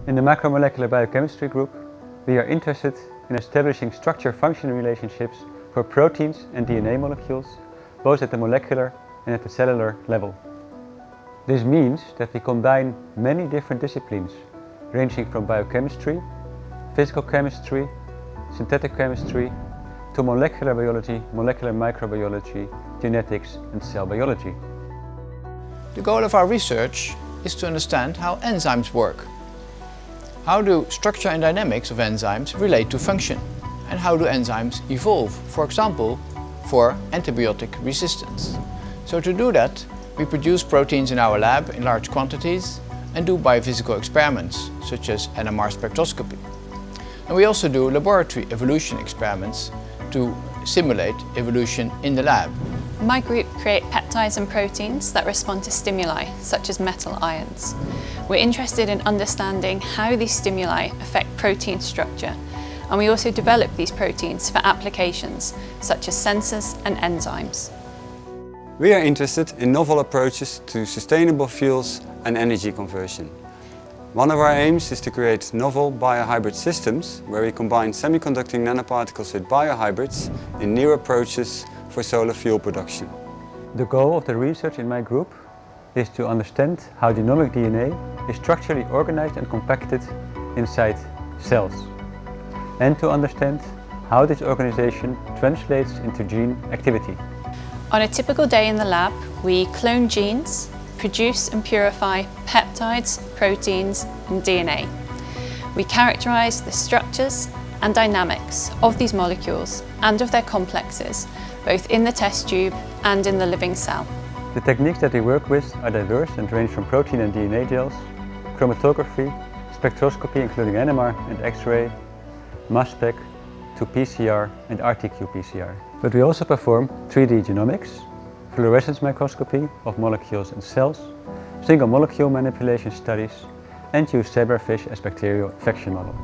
In the macromolecular biochemistry group, we are interested in establishing structure-function relationships for proteins and DNA molecules, both at the molecular and at the cellular level. This means that we combine many different disciplines, ranging from biochemistry, physical chemistry, synthetic chemistry, to molecular biology, molecular microbiology, genetics and cell biology. The goal of our research is to understand how enzymes work. How do structure and dynamics of enzymes relate to function? And how do enzymes evolve, for example, for antibiotic resistance? So to do that, we produce proteins in our lab in large quantities and do biophysical experiments, such as NMR spectroscopy. And we also do laboratory evolution experiments to simulate evolution in the lab. My group create peptides and proteins that respond to stimuli, such as metal ions. We're interested in understanding how these stimuli affect protein structure, and we also develop these proteins for applications such as sensors and enzymes. We are interested in novel approaches to sustainable fuels and energy conversion. One of our aims is to create novel biohybrid systems where we combine semiconducting nanoparticles with biohybrids in new approaches for solar fuel production. The goal of the research in my group is to understand how genomic DNA is structurally organized and compacted inside cells, and to understand how this organization translates into gene activity. On a typical day in the lab, we clone genes, produce and purify peptides, proteins and DNA. We characterize the structures and dynamics of these molecules and of their complexes, both in the test tube and in the living cell. The techniques that we work with are diverse and range from protein and DNA gels, chromatography, spectroscopy including NMR and X-ray, mass spec, to PCR and RT-qPCR. But we also perform 3D genomics, fluorescence microscopy of molecules and cells, single molecule manipulation studies, and use zebrafish as bacterial infection model.